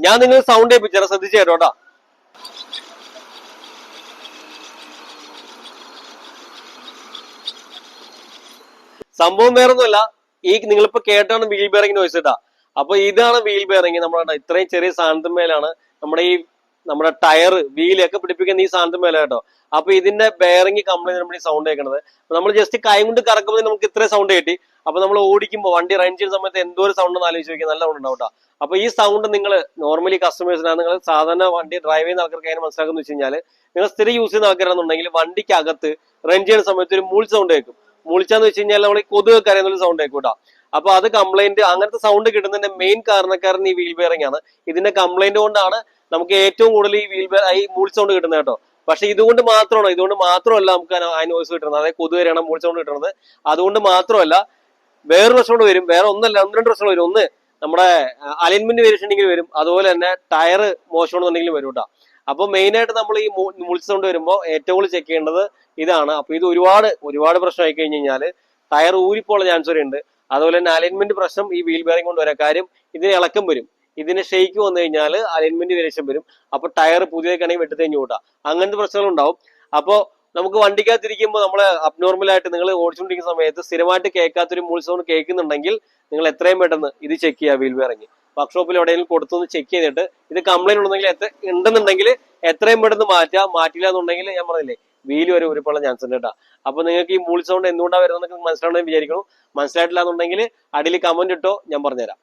ഞാൻ നിങ്ങൾ സൗണ്ട് ഏൽപ്പിച്ചാൽ ശ്രദ്ധിച്ചു കേട്ടോട്ടാ. സംഭവം വേറൊന്നുമല്ല, ഈ നിങ്ങളിപ്പോ കേട്ടാണ് വീൽ ബെയറിംഗ് നോയ്സ് ഇട്ടാ. അപ്പൊ ഇതാണ് വീൽ ബെയറിംഗ്. നമ്മുടെ ഇത്രയും ചെറിയ സാധനത്തിന്മേലാണ് നമ്മുടെ ടയർ വീലൊക്കെ പിടിപ്പിക്കുന്ന ഈ സാധനത്തിന്മേല കേട്ടോ. അപ്പൊ ഇതിന്റെ ബെയറിംഗ് കംപ്ലൈന്റ് നമ്മൾ ഈ സൗണ്ട് കേൾക്കണത്. നമ്മൾ ജസ്റ്റ് കൈ കൊണ്ട് കറക്കുമ്പോൾ നമുക്ക് ഇത്രയും സൗണ്ട് കിട്ടി. അപ്പൊ നമ്മൾ ഓടിക്കുമ്പോൾ വണ്ടി റൺ ചെയ്യുന്ന സമയത്ത് എന്തോ ഒരു സൗണ്ട് ഒന്ന് ആലോചിച്ച് നോക്കിയാൽ നല്ല സൗണ്ട് ഉണ്ടാവും കേട്ടോ. അപ്പൊ ഈ സൗണ്ട് നിങ്ങൾ നോർമലി കസ്റ്റമേഴ്സിനാണ്, നിങ്ങൾ സാധാരണ വണ്ടി ഡ്രൈവ് ചെയ്യുന്ന ആൾക്കാർക്ക് അതിനെ മനസ്സിലാക്കുന്ന വെച്ച് കഴിഞ്ഞാൽ, നിങ്ങൾ സ്ഥിരം യൂസ് ചെയ്യുന്ന ആൾക്കാരാണെന്നുണ്ടെങ്കിൽ വണ്ടിക്ക് അകത്ത് റൺ ചെയ്യുന്ന സമയത്ത് ഒരു മൂൾ സൗണ്ട് കേൾക്കും. മൂളിച്ചാന്ന് വെച്ച് കഴിഞ്ഞാൽ നമ്മൾ ഈ കൊതുക് കരയുന്ന സൗണ്ട് കേൾക്കും കേട്ടോ. അപ്പൊ അത് കംപ്ലൈന്റ്, അങ്ങനത്തെ സൗണ്ട് കിട്ടുന്നതിന്റെ മെയിൻ കാരണക്കാരൻ ഈ വീൽ ബെയറിംഗ് ആണ്. ഇതിന്റെ കംപ്ലൈന്റ് കൊണ്ടാണ് നമുക്ക് ഏറ്റവും കൂടുതൽ ഈ മൂൾ സൗണ്ട് കിട്ടുന്നത് കേട്ടോ. പക്ഷെ ഇതുകൊണ്ട് മാത്രമല്ല നമുക്ക് ആ നോയ്സ് കിട്ടുന്നത്, അതായത് കൊതുക് കരയണ മൂൾ സൗണ്ട് കിട്ടുന്നത്. അതുകൊണ്ട് മാത്രമല്ല വേറൊരു പ്രശ്നം കൊണ്ട് വരും. വേറെ ഒന്നല്ല, ഒന്ന് രണ്ട് പ്രശ്നം വരും. ഒന്ന്, നമ്മുടെ അലൈൻമെന്റ് വേരിയേഷൻ ഉണ്ടെങ്കിൽ വരും. അതുപോലെ തന്നെ ടയർ മോശമാണെന്നുണ്ടെങ്കിലും വരും കേട്ടോ. അപ്പൊ മെയിൻ ആയിട്ട് നമ്മൾ ഈ മൂൾ സൗണ്ട് വരുമ്പോൾ ഏറ്റവും കൂടുതൽ ചെക്ക് ചെയ്യേണ്ടത് ഇതാണ്. അപ്പൊ ഇത് ഒരുപാട് പ്രശ്നമായി കഴിഞ്ഞ് കഴിഞ്ഞാൽ ടയർ ഊരിപ്പോള്ള ചാൻസ് വരെ ഉണ്ട്. അതുപോലെ തന്നെ അലൈൻമെന്റ് പ്രശ്നം ഈ വീൽ ബെയറിംഗ് കൊണ്ട് വരാം. കാര്യം ഇതിന് ഇളക്കം വരും, ഇതിന് ഷെയ്ക്ക് വന്നു കഴിഞ്ഞാൽ അലൈൻമെന്റ് വേരിയേഷൻ വരും. അപ്പൊ ടയർ പുതിയതാണെങ്കിൽ വെട്ടിത്തഞ്ഞു കൂട്ടാം, അങ്ങനത്തെ പ്രശ്നങ്ങളുണ്ടാവും. അപ്പൊ നമുക്ക് വണ്ടിക്കകത്തിരിക്കുമ്പോൾ നമ്മള് അബ്നോർമൽ ആയിട്ട് നിങ്ങൾ ഓടിച്ചുകൊണ്ടിരിക്കുന്ന സമയത്ത് സ്ഥിരമായിട്ട് കേൾക്കാത്തൊരു മൂൾ സൗണ്ട് കേൾക്കുന്നുണ്ടെങ്കിൽ നിങ്ങൾ എത്രയും പെട്ടെന്ന് ഇത് ചെക്ക് ചെയ്യുക. വീൽ ബെയറിംഗ് വർക്ക്ഷോപ്പിൽ എവിടെയെങ്കിലും കൊടുത്തൊന്ന് ചെക്ക് ചെയ്തിട്ട് ഇത് കംപ്ലൈന്റ് ഉണ്ടെന്നുണ്ടെങ്കിൽ എത്രയും പെട്ടെന്ന് മാറ്റില്ല എന്നുണ്ടെങ്കിൽ ഞാൻ പറഞ്ഞില്ലേ, വീല് വരെ ഉരുപ്പുള്ള ചാൻസ് ഉണ്ട് കേട്ടോ. അപ്പൊ നിങ്ങൾക്ക് ഈ മൂൾ സൗണ്ട് എന്തുകൊണ്ടാണ് വരുന്നത് മനസ്സിലാവണമെന്ന് വിചാരിക്കണം. മനസ്സിലായിട്ടില്ല എന്നുണ്ടെങ്കിൽ അടിയിൽ കമന്റ് ഇട്ടോ, ഞാൻ പറഞ്ഞുതരാം.